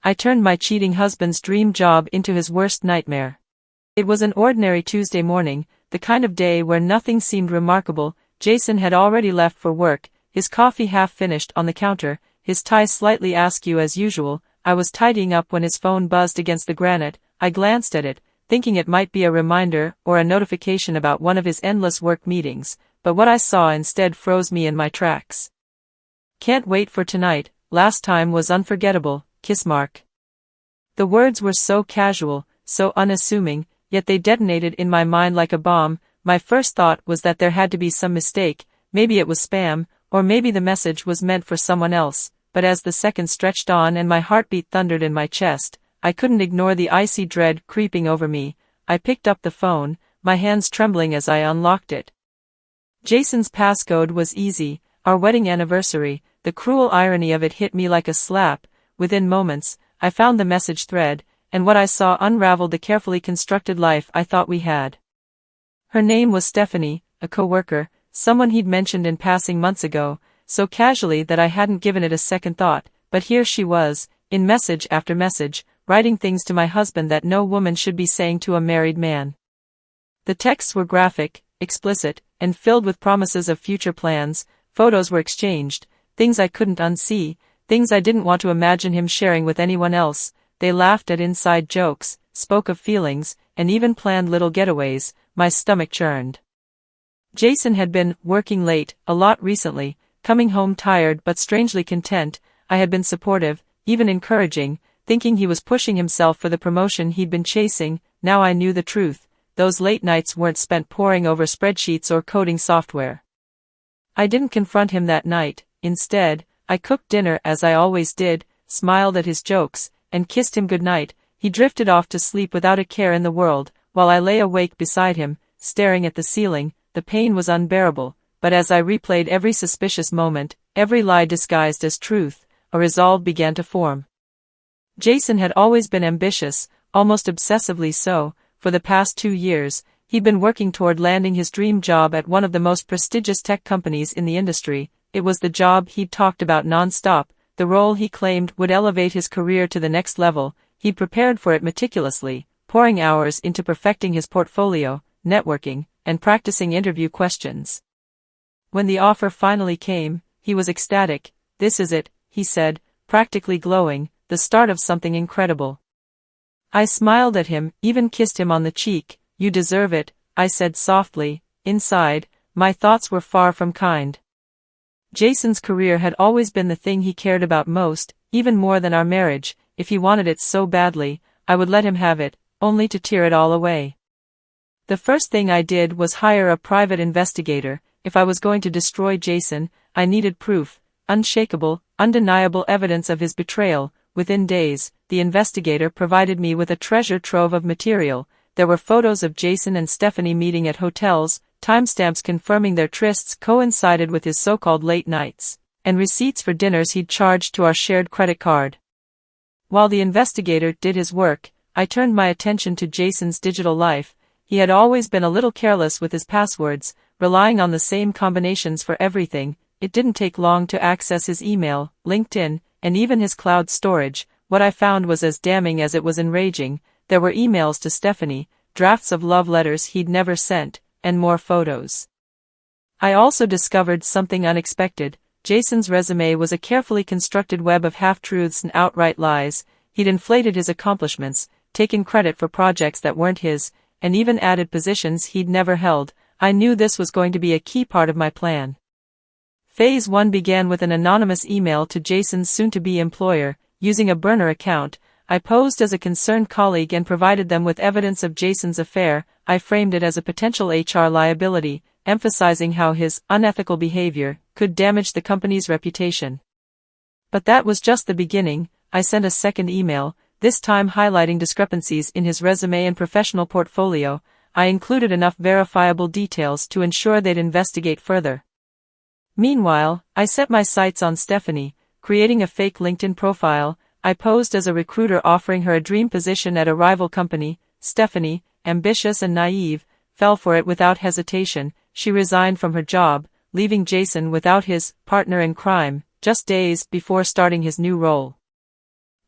I turned my cheating husband's dream job into his worst nightmare. It was an ordinary Tuesday morning, the kind of day where nothing seemed remarkable. Jason had already left for work, his coffee half finished on the counter, his tie slightly askew as usual. I was tidying up when his phone buzzed against the granite. I glanced at it, thinking it might be a reminder or a notification about one of his endless work meetings, but what I saw instead froze me in my tracks. "Can't wait for tonight, last time was unforgettable, kiss mark." The words were so casual, so unassuming, yet they detonated in my mind like a bomb. My first thought was that there had to be some mistake, maybe it was spam, or maybe the message was meant for someone else, but as the seconds stretched on and my heartbeat thundered in my chest, I couldn't ignore the icy dread creeping over me. I picked up the phone, my hands trembling as I unlocked it. Jason's passcode was easy, our wedding anniversary. The cruel irony of it hit me like a slap. Within moments, I found the message thread, and what I saw unraveled the carefully constructed life I thought we had. Her name was Stephanie, a coworker, someone he'd mentioned in passing months ago, so casually that I hadn't given it a second thought, but here she was, in message after message, writing things to my husband that no woman should be saying to a married man. The texts were graphic, explicit, and filled with promises of future plans. Photos were exchanged, things I couldn't unsee, things I didn't want to imagine him sharing with anyone else. They laughed at inside jokes, spoke of feelings, and even planned little getaways. My stomach churned. Jason had been working late, a lot recently, coming home tired but strangely content. I had been supportive, even encouraging, thinking he was pushing himself for the promotion he'd been chasing. Now I knew the truth. Those late nights weren't spent poring over spreadsheets or coding software. I didn't confront him that night. Instead, I cooked dinner as I always did, smiled at his jokes, and kissed him goodnight. He drifted off to sleep without a care in the world, while I lay awake beside him, staring at the ceiling. The pain was unbearable, but as I replayed every suspicious moment, every lie disguised as truth, a resolve began to form. Jason had always been ambitious, almost obsessively so. For the past 2 years, he'd been working toward landing his dream job at one of the most prestigious tech companies in the industry. It was the job he'd talked about non-stop, the role he claimed would elevate his career to the next level. He'd prepared for it meticulously, pouring hours into perfecting his portfolio, networking, and practicing interview questions. When the offer finally came, he was ecstatic. "This is it," he said, practically glowing, "the start of something incredible." I smiled at him, even kissed him on the cheek. "You deserve it," I said softly. Inside, my thoughts were far from kind. Jason's career had always been the thing he cared about most, even more than our marriage. If he wanted it so badly, I would let him have it, only to tear it all away. The first thing I did was hire a private investigator. If I was going to destroy Jason, I needed proof, unshakable, undeniable evidence of his betrayal. Within days, the investigator provided me with a treasure trove of material. There were photos of Jason and Stephanie meeting at hotels, timestamps confirming their trysts coincided with his so-called late nights, and receipts for dinners he'd charged to our shared credit card. While the investigator did his work, I turned my attention to Jason's digital life. He had always been a little careless with his passwords, relying on the same combinations for everything. It didn't take long to access his email, LinkedIn, and even his cloud storage. What I found was as damning as it was enraging. There were emails to Stephanie, drafts of love letters he'd never sent, and more photos. I also discovered something unexpected. Jason's resume was a carefully constructed web of half-truths and outright lies. He'd inflated his accomplishments, taken credit for projects that weren't his, and even added positions he'd never held. I knew this was going to be a key part of my plan. Phase 1 began with an anonymous email to Jason's soon-to-be employer. Using a burner account, I posed as a concerned colleague and provided them with evidence of Jason's affair. I framed it as a potential HR liability, emphasizing how his unethical behavior could damage the company's reputation. But that was just the beginning. I sent a second email, this time highlighting discrepancies in his resume and professional portfolio. I included enough verifiable details to ensure they'd investigate further. Meanwhile, I set my sights on Stephanie, creating a fake LinkedIn profile. I posed as a recruiter offering her a dream position at a rival company. Stephanie, ambitious and naive, fell for it without hesitation. She resigned from her job, leaving Jason without his partner in crime, just days before starting his new role.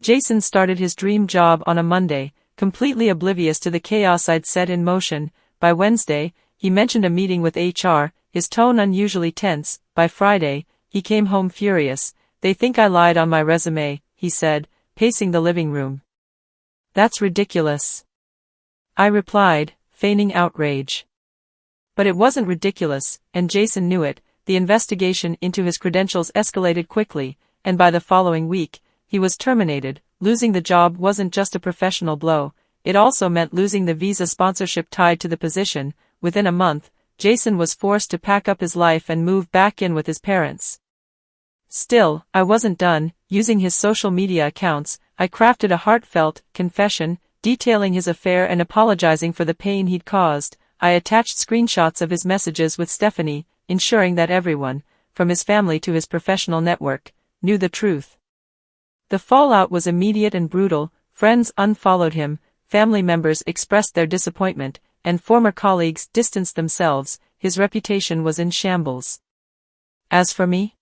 Jason started his dream job on a Monday, completely oblivious to the chaos I'd set in motion. By Wednesday, he mentioned a meeting with HR, his tone unusually tense. By Friday, he came home furious. "They think I lied on my resume," he said, pacing the living room. "That's ridiculous," I replied, feigning outrage. But it wasn't ridiculous, and Jason knew it. The investigation into his credentials escalated quickly, and by the following week, he was terminated. Losing the job wasn't just a professional blow, it also meant losing the visa sponsorship tied to the position. Within a month, Jason was forced to pack up his life and move back in with his parents. Still, I wasn't done. Using his social media accounts, I crafted a heartfelt confession, detailing his affair and apologizing for the pain he'd caused. I attached screenshots of his messages with Stephanie, ensuring that everyone, from his family to his professional network, knew the truth. The fallout was immediate and brutal. Friends unfollowed him, family members expressed their disappointment, and former colleagues distanced themselves. His reputation was in shambles. As for me,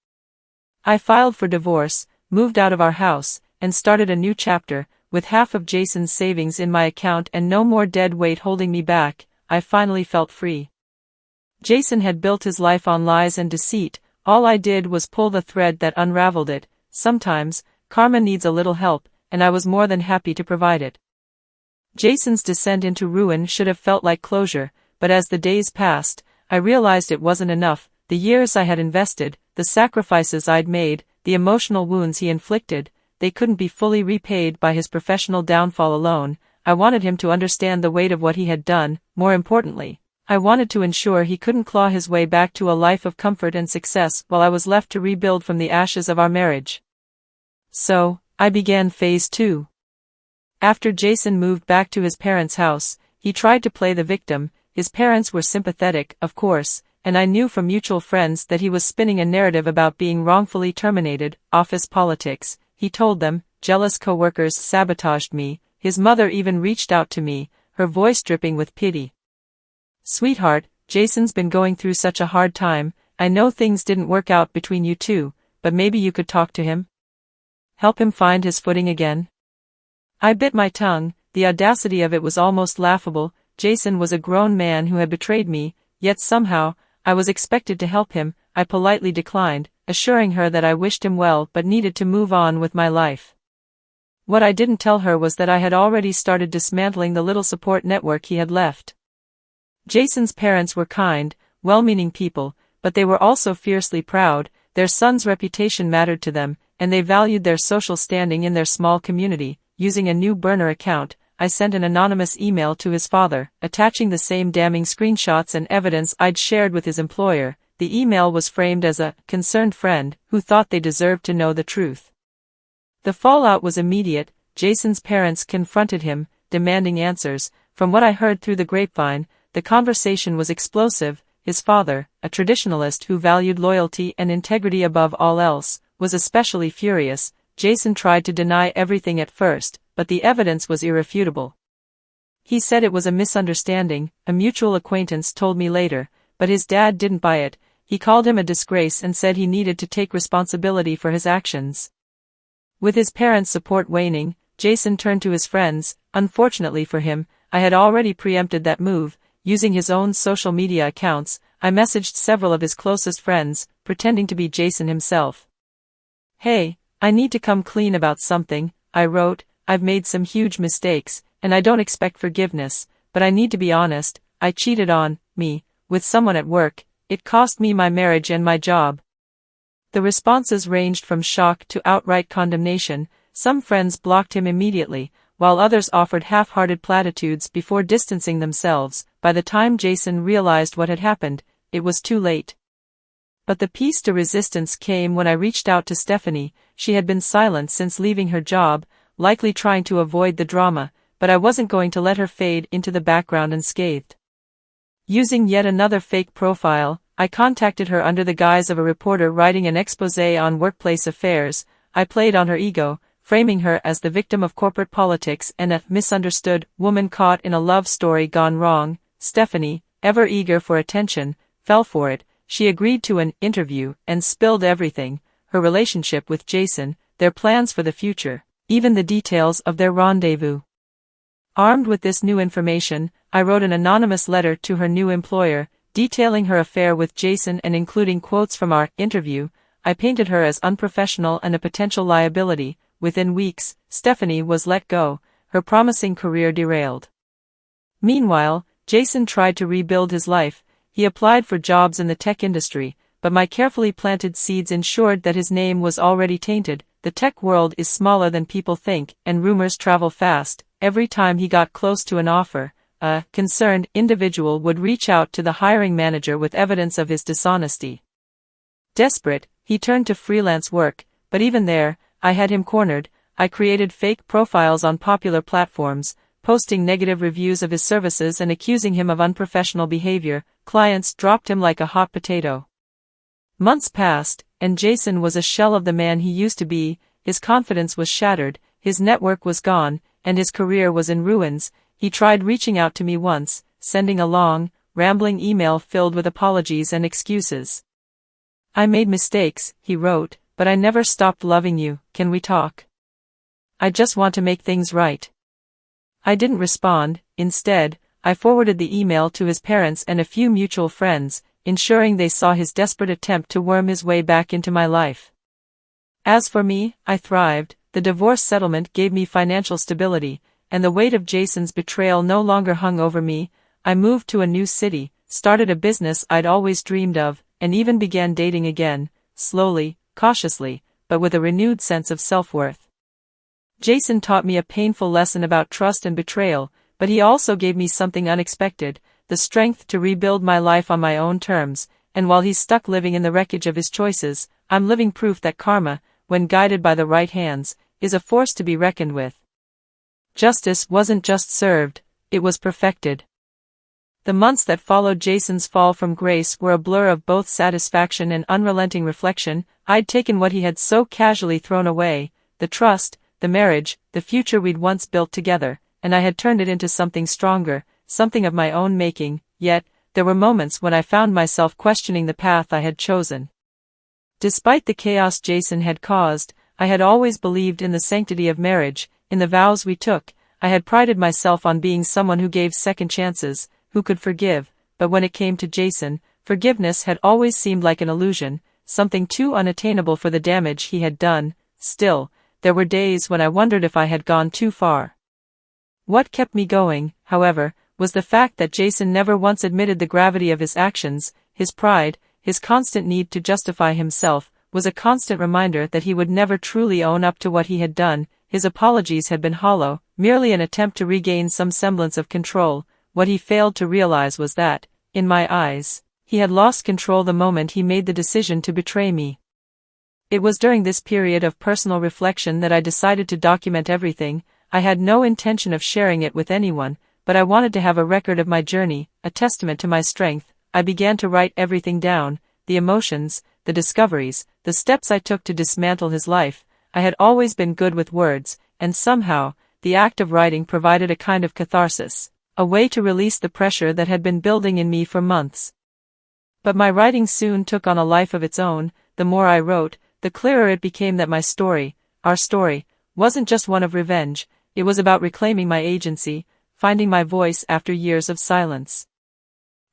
I filed for divorce, moved out of our house, and started a new chapter. With half of Jason's savings in my account and no more dead weight holding me back, I finally felt free. Jason had built his life on lies and deceit. All I did was pull the thread that unraveled it. Sometimes, karma needs a little help, and I was more than happy to provide it. Jason's descent into ruin should have felt like closure, but as the days passed, I realized it wasn't enough. The years I had invested, the sacrifices I'd made, the emotional wounds he inflicted, they couldn't be fully repaid by his professional downfall alone. I wanted him to understand the weight of what he had done. More importantly, I wanted to ensure he couldn't claw his way back to a life of comfort and success while I was left to rebuild from the ashes of our marriage. So, I began phase 2. After Jason moved back to his parents' house, he tried to play the victim. His parents were sympathetic, of course, and I knew from mutual friends that he was spinning a narrative about being wrongfully terminated. Office politics, he told them. Jealous coworkers sabotaged me. His mother even reached out to me, her voice dripping with pity. "Sweetheart, Jason's been going through such a hard time. I know things didn't work out between you two, but maybe you could talk to him? Help him find his footing again?" I bit my tongue. The audacity of it was almost laughable. Jason was a grown man who had betrayed me, yet somehow, I was expected to help him. I politely declined, assuring her that I wished him well but needed to move on with my life. What I didn't tell her was that I had already started dismantling the little support network he had left. Jason's parents were kind, well-meaning people, but they were also fiercely proud. Their son's reputation mattered to them, and they valued their social standing in their small community. Using a new burner account, I sent an anonymous email to his father, attaching the same damning screenshots and evidence I'd shared with his employer. The email was framed as a concerned friend who thought they deserved to know the truth. The fallout was immediate. Jason's parents confronted him, demanding answers. From what I heard through the grapevine, the conversation was explosive. His father, a traditionalist who valued loyalty and integrity above all else, was especially furious. Jason tried to deny everything at first, but the evidence was irrefutable. He said it was a misunderstanding, a mutual acquaintance told me later, but his dad didn't buy it. He called him a disgrace and said he needed to take responsibility for his actions. With his parents' support waning, Jason turned to his friends. Unfortunately for him, I had already preempted that move. Using his own social media accounts, I messaged several of his closest friends, pretending to be Jason himself. "Hey, I need to come clean about something," I wrote. "I've made some huge mistakes, and I don't expect forgiveness, but I need to be honest. I cheated on me with someone at work. It cost me my marriage and my job." The responses ranged from shock to outright condemnation. Some friends blocked him immediately, while others offered half-hearted platitudes before distancing themselves. By the time Jason realized what had happened, it was too late. But the piece de resistance came when I reached out to Stephanie. She had been silent since leaving her job, likely trying to avoid the drama, but I wasn't going to let her fade into the background unscathed. Using yet another fake profile, I contacted her under the guise of a reporter writing an exposé on workplace affairs. I played on her ego, framing her as the victim of corporate politics and a misunderstood woman caught in a love story gone wrong. Stephanie, ever eager for attention, fell for it. She agreed to an interview and spilled everything: her relationship with Jason, their plans for the future, even the details of their rendezvous. Armed with this new information, I wrote an anonymous letter to her new employer, detailing her affair with Jason and including quotes from our interview. I painted her as unprofessional and a potential liability. Within weeks, Stephanie was let go, her promising career derailed. Meanwhile, Jason tried to rebuild his life. He applied for jobs in the tech industry, but my carefully planted seeds ensured that his name was already tainted. The tech world is smaller than people think, and rumors travel fast. Every time he got close to an offer, a concerned individual would reach out to the hiring manager with evidence of his dishonesty. Desperate, he turned to freelance work, but even there, I had him cornered. I created fake profiles on popular platforms, posting negative reviews of his services and accusing him of unprofessional behavior. Clients dropped him like a hot potato. Months passed, and Jason was a shell of the man he used to be. His confidence was shattered, his network was gone, and his career was in ruins. He tried reaching out to me once, sending a long, rambling email filled with apologies and excuses. "I made mistakes," he wrote, "but I never stopped loving you. Can we talk? I just want to make things right." I didn't respond. Instead, I forwarded the email to his parents and a few mutual friends, ensuring they saw his desperate attempt to worm his way back into my life. As for me, I thrived. The divorce settlement gave me financial stability, and the weight of Jason's betrayal no longer hung over me. I moved to a new city, started a business I'd always dreamed of, and even began dating again, slowly, cautiously, but with a renewed sense of self-worth. Jason taught me a painful lesson about trust and betrayal, but he also gave me something unexpected, the strength to rebuild my life on my own terms. And while he's stuck living in the wreckage of his choices, I'm living proof that karma, when guided by the right hands, is a force to be reckoned with. Justice wasn't just served, it was perfected. The months that followed Jason's fall from grace were a blur of both satisfaction and unrelenting reflection. I'd taken what he had so casually thrown away, the trust, the marriage, the future we'd once built together, and I had turned it into something stronger, something of my own making. Yet, there were moments when I found myself questioning the path I had chosen. Despite the chaos Jason had caused, I had always believed in the sanctity of marriage, in the vows we took. I had prided myself on being someone who gave second chances, who could forgive, but when it came to Jason, forgiveness had always seemed like an illusion, something too unattainable for the damage he had done. Still, there were days when I wondered if I had gone too far. What kept me going, however, was the fact that Jason never once admitted the gravity of his actions. His pride, his constant need to justify himself, was a constant reminder that he would never truly own up to what he had done. His apologies had been hollow, merely an attempt to regain some semblance of control. What he failed to realize was that, in my eyes, he had lost control the moment he made the decision to betray me. It was during this period of personal reflection that I decided to document everything. I had no intention of sharing it with anyone, but I wanted to have a record of my journey, a testament to my strength. I began to write everything down, the emotions, the discoveries, the steps I took to dismantle his life. I had always been good with words, and somehow, the act of writing provided a kind of catharsis, a way to release the pressure that had been building in me for months. But my writing soon took on a life of its own. The more I wrote, the clearer it became that my story, our story, wasn't just one of revenge. It was about reclaiming my agency, finding my voice after years of silence.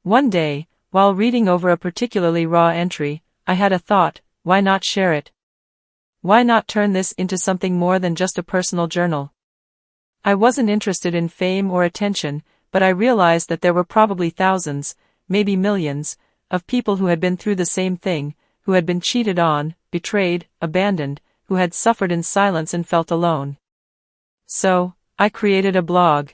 One day, while reading over a particularly raw entry, I had a thought: why not share it? Why not turn this into something more than just a personal journal? I wasn't interested in fame or attention, but I realized that there were probably thousands, maybe millions, of people who had been through the same thing, who had been cheated on, betrayed, abandoned, who had suffered in silence and felt alone. So, I created a blog.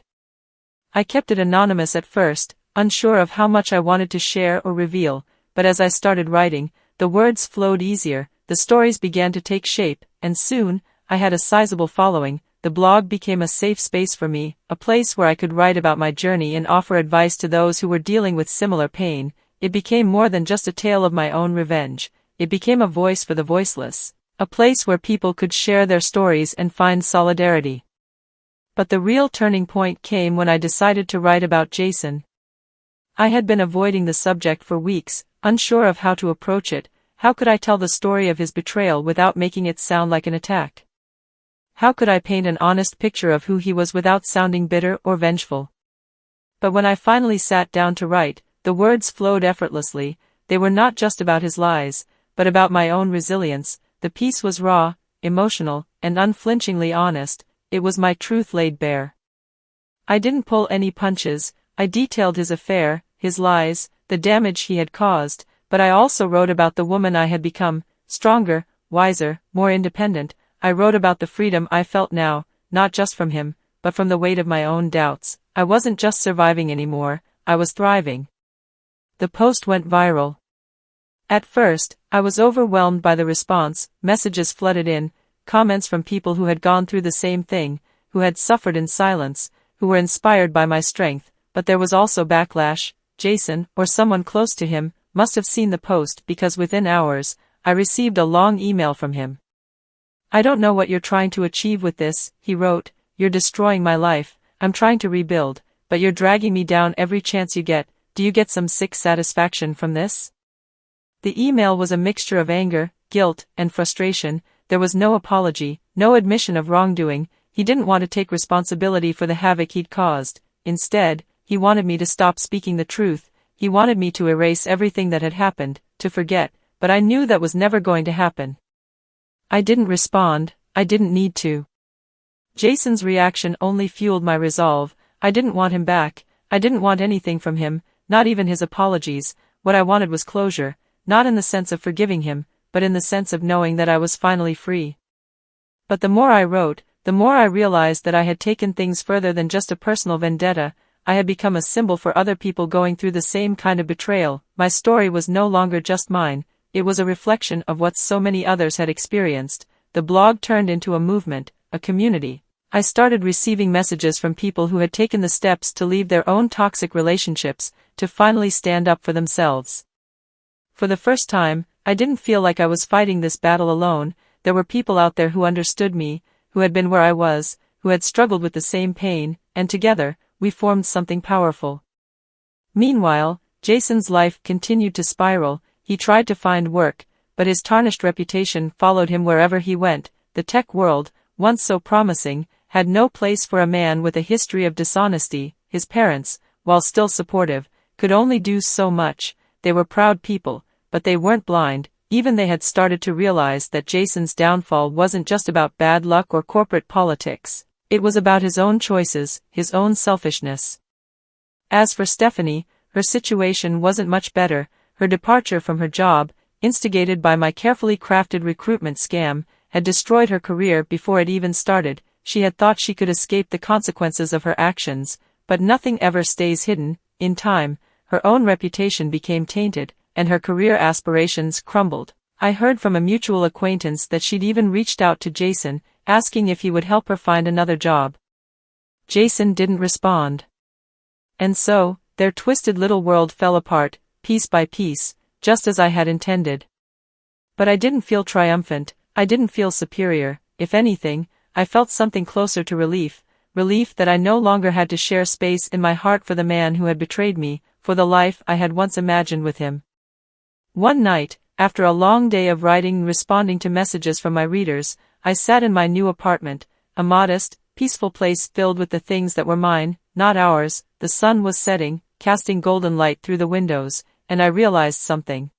I kept it anonymous at first, unsure of how much I wanted to share or reveal, but as I started writing, the words flowed easier, the stories began to take shape, and soon, I had a sizable following. The blog became a safe space for me, a place where I could write about my journey and offer advice to those who were dealing with similar pain. It became more than just a tale of my own revenge. It became a voice for the voiceless, a place where people could share their stories and find solidarity. But the real turning point came when I decided to write about Jason. I had been avoiding the subject for weeks, unsure of how to approach it. How could I tell the story of his betrayal without making it sound like an attack? How could I paint an honest picture of who he was without sounding bitter or vengeful? But when I finally sat down to write, the words flowed effortlessly. They were not just about his lies, but about my own resilience. The piece was raw, emotional, and unflinchingly honest. It was my truth laid bare. I didn't pull any punches. I detailed his affair, his lies, the damage he had caused, but I also wrote about the woman I had become, stronger, wiser, more independent. I wrote about the freedom I felt now, not just from him, but from the weight of my own doubts. I wasn't just surviving anymore, I was thriving. The post went viral. At first, I was overwhelmed by the response. Messages flooded in, comments from people who had gone through the same thing, who had suffered in silence, who were inspired by my strength, but there was also backlash. Jason, or someone close to him, must have seen the post because within hours, I received a long email from him. "I don't know what you're trying to achieve with this," he wrote. "You're destroying my life. I'm trying to rebuild, but you're dragging me down every chance you get. Do you get some sick satisfaction from this?" The email was a mixture of anger, guilt, and frustration. There was no apology, no admission of wrongdoing. He didn't want to take responsibility for the havoc he'd caused. Instead, he wanted me to stop speaking the truth. He wanted me to erase everything that had happened, to forget, but I knew that was never going to happen. I didn't respond. I didn't need to. Jason's reaction only fueled my resolve. I didn't want him back. I didn't want anything from him, not even his apologies. What I wanted was closure, not in the sense of forgiving him, but in the sense of knowing that I was finally free. But the more I wrote, the more I realized that I had taken things further than just a personal vendetta. I had become a symbol for other people going through the same kind of betrayal. My story was no longer just mine. It was a reflection of what so many others had experienced. The blog turned into a movement, a community. I started receiving messages from people who had taken the steps to leave their own toxic relationships, to finally stand up for themselves. For the first time, I didn't feel like I was fighting this battle alone. There were people out there who understood me, who had been where I was, who had struggled with the same pain, and together, we formed something powerful. Meanwhile, Jason's life continued to spiral. He tried to find work, but his tarnished reputation followed him wherever he went. The tech world, once so promising, had no place for a man with a history of dishonesty. His parents, while still supportive, could only do so much. They were proud people, but they weren't blind. Even they had started to realize that Jason's downfall wasn't just about bad luck or corporate politics. It was about his own choices, his own selfishness. As for Stephanie, her situation wasn't much better. Her departure from her job, instigated by my carefully crafted recruitment scam, had destroyed her career before it even started. She had thought she could escape the consequences of her actions, but nothing ever stays hidden. In time, her own reputation became tainted, and her career aspirations crumbled. I heard from a mutual acquaintance that she'd even reached out to Jason, asking if he would help her find another job. Jason didn't respond. And so, their twisted little world fell apart, piece by piece, just as I had intended. But I didn't feel triumphant. I didn't feel superior. If anything, I felt something closer to relief that I no longer had to share space in my heart for the man who had betrayed me, for the life I had once imagined with him. One night, after a long day of writing and responding to messages from my readers, I sat in my new apartment, a modest, peaceful place filled with the things that were mine, not ours. The sun was setting, casting golden light through the windows, and I realized something.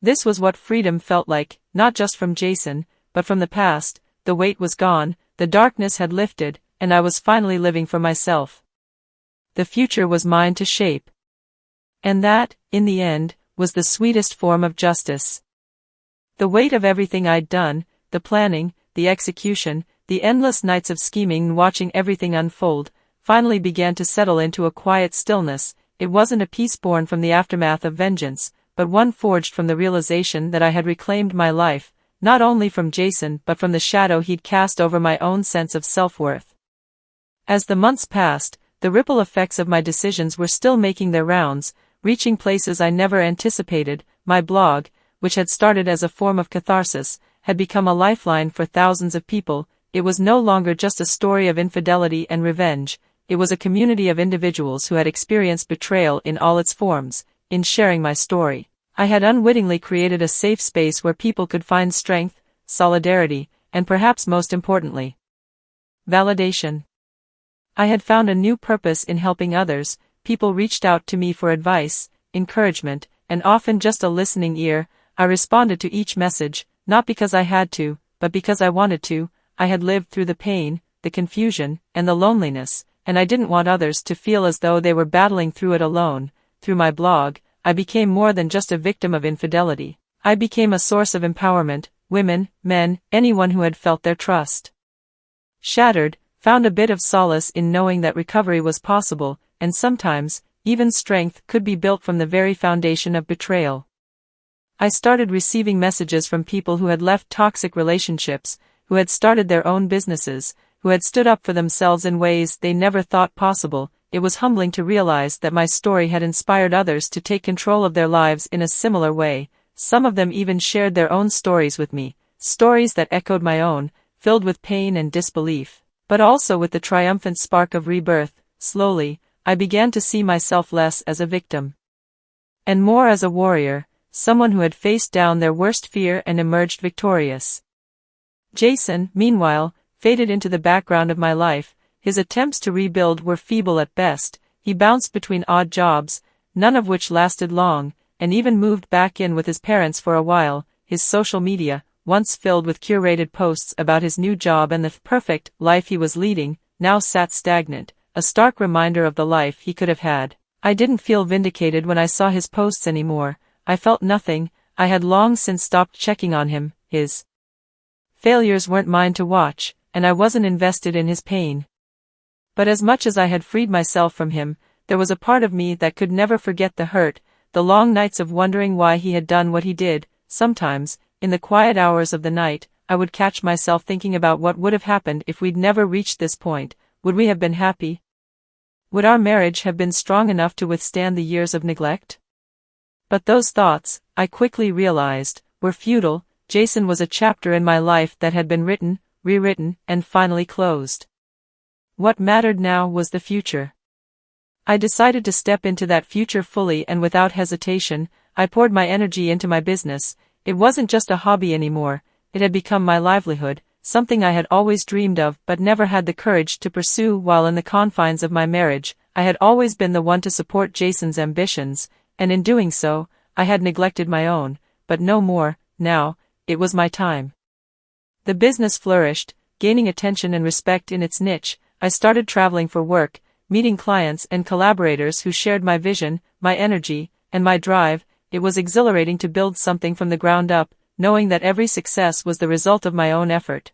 This was what freedom felt like, not just from Jason, but from the past. The weight was gone, the darkness had lifted, and I was finally living for myself. The future was mine to shape. And that, in the end, was the sweetest form of justice. The weight of everything I'd done, the planning, the execution, the endless nights of scheming and watching everything unfold, finally began to settle into a quiet stillness. It wasn't a peace born from the aftermath of vengeance, but one forged from the realization that I had reclaimed my life, not only from Jason but from the shadow he'd cast over my own sense of self-worth. As the months passed, the ripple effects of my decisions were still making their rounds, reaching places I never anticipated. My blog, which had started as a form of catharsis, had become a lifeline for thousands of people. It was no longer just a story of infidelity and revenge. It was a community of individuals who had experienced betrayal in all its forms. In sharing my story, I had unwittingly created a safe space where people could find strength, solidarity, and perhaps most importantly, Validation. I had found a new purpose in helping others. People reached out to me for advice, encouragement, and often just a listening ear. I responded to each message, not because I had to, but because I wanted to. I had lived through the pain, the confusion, and the loneliness, and I didn't want others to feel as though they were battling through it alone. Through my blog, I became more than just a victim of infidelity. I became a source of empowerment. Women, men, anyone who had felt their trust shattered, found a bit of solace in knowing that recovery was possible, and sometimes, even strength could be built from the very foundation of betrayal. I started receiving messages from people who had left toxic relationships, who had started their own businesses, who had stood up for themselves in ways they never thought possible. It was humbling to realize that my story had inspired others to take control of their lives in a similar way. Some of them even shared their own stories with me, stories that echoed my own, filled with pain and disbelief, but also with the triumphant spark of rebirth. Slowly, I began to see myself less as a victim and more as a warrior, someone who had faced down their worst fear and emerged victorious. Jason, meanwhile, faded into the background of my life. His attempts to rebuild were feeble at best. He bounced between odd jobs, none of which lasted long, and even moved back in with his parents for a while. His social media, once filled with curated posts about his new job and the perfect life he was leading, now sat stagnant, a stark reminder of the life he could have had. I didn't feel vindicated when I saw his posts anymore. I felt nothing. I had long since stopped checking on him. His failures weren't mine to watch, and I wasn't invested in his pain. But as much as I had freed myself from him, there was a part of me that could never forget the hurt, the long nights of wondering why he had done what he did. Sometimes, in the quiet hours of the night, I would catch myself thinking about what would have happened if we'd never reached this point. Would we have been happy? Would our marriage have been strong enough to withstand the years of neglect? But those thoughts, I quickly realized, were futile. Jason was a chapter in my life that had been written, rewritten, and finally closed. What mattered now was the future. I decided to step into that future fully and without hesitation. I poured my energy into my business. It wasn't just a hobby anymore, it had become my livelihood, something I had always dreamed of but never had the courage to pursue while in the confines of my marriage. I had always been the one to support Jason's ambitions, and in doing so, I had neglected my own, but no more. Now, it was my time. The business flourished, gaining attention and respect in its niche. I started traveling for work, meeting clients and collaborators who shared my vision, my energy, and my drive. It was exhilarating to build something from the ground up, knowing that every success was the result of my own effort.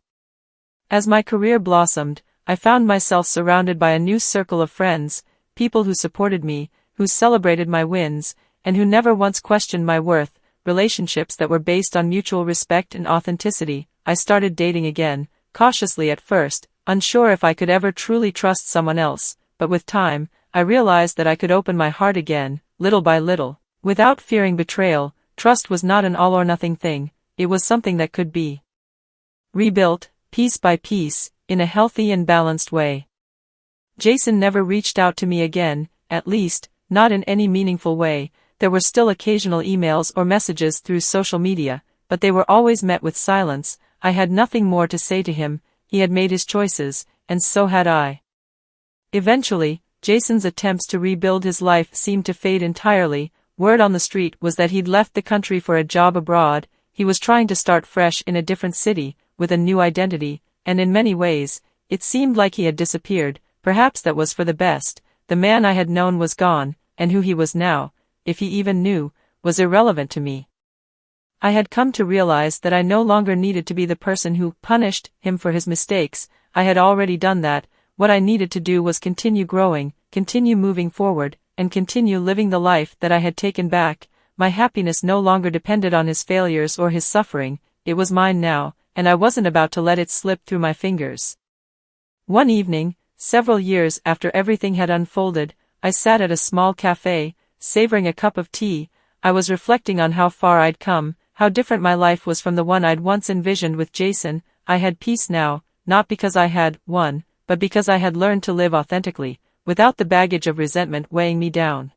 As my career blossomed, I found myself surrounded by a new circle of friends, people who supported me, who celebrated my wins, and who never once questioned my worth, relationships that were based on mutual respect and authenticity. I started dating again, cautiously at first, unsure if I could ever truly trust someone else, but with time, I realized that I could open my heart again, little by little. Without fearing betrayal, trust was not an all-or-nothing thing, it was something that could be rebuilt, piece by piece, in a healthy and balanced way. Jason never reached out to me again, at least, not in any meaningful way. There were still occasional emails or messages through social media, but they were always met with silence. I had nothing more to say to him. He had made his choices, and so had I. Eventually, Jason's attempts to rebuild his life seemed to fade entirely. Word on the street was that he'd left the country for a job abroad. He was trying to start fresh in a different city, with a new identity, and in many ways, it seemed like he had disappeared. Perhaps that was for the best. The man I had known was gone, and who he was now, if he even knew, was irrelevant to me. I had come to realize that I no longer needed to be the person who punished him for his mistakes. I had already done that. What I needed to do was continue growing, continue moving forward, and continue living the life that I had taken back. My happiness no longer depended on his failures or his suffering. It was mine now, and I wasn't about to let it slip through my fingers. One evening, several years after everything had unfolded, I sat at a small cafe, savoring a cup of tea. I was reflecting on how far I'd come, how different my life was from the one I'd once envisioned with Jason. I had peace now, not because I had won, but because I had learned to live authentically, without the baggage of resentment weighing me down.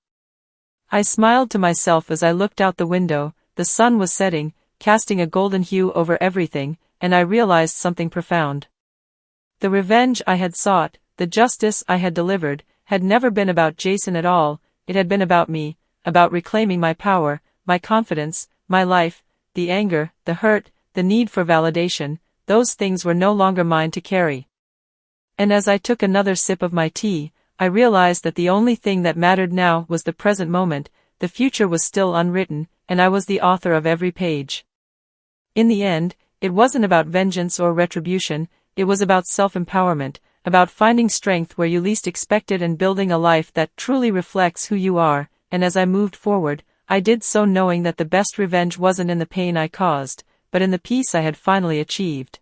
I smiled to myself as I looked out the window. The sun was setting, casting a golden hue over everything, and I realized something profound. The revenge I had sought, the justice I had delivered, had never been about Jason at all. It had been about me, about reclaiming my power, my confidence, my life. The anger, the hurt, the need for validation, those things were no longer mine to carry. And as I took another sip of my tea, I realized that the only thing that mattered now was the present moment. The future was still unwritten, and I was the author of every page. In the end, it wasn't about vengeance or retribution, it was about self-empowerment, about finding strength where you least expect it and building a life that truly reflects who you are. And as I moved forward, I did so knowing that the best revenge wasn't in the pain I caused, but in the peace I had finally achieved.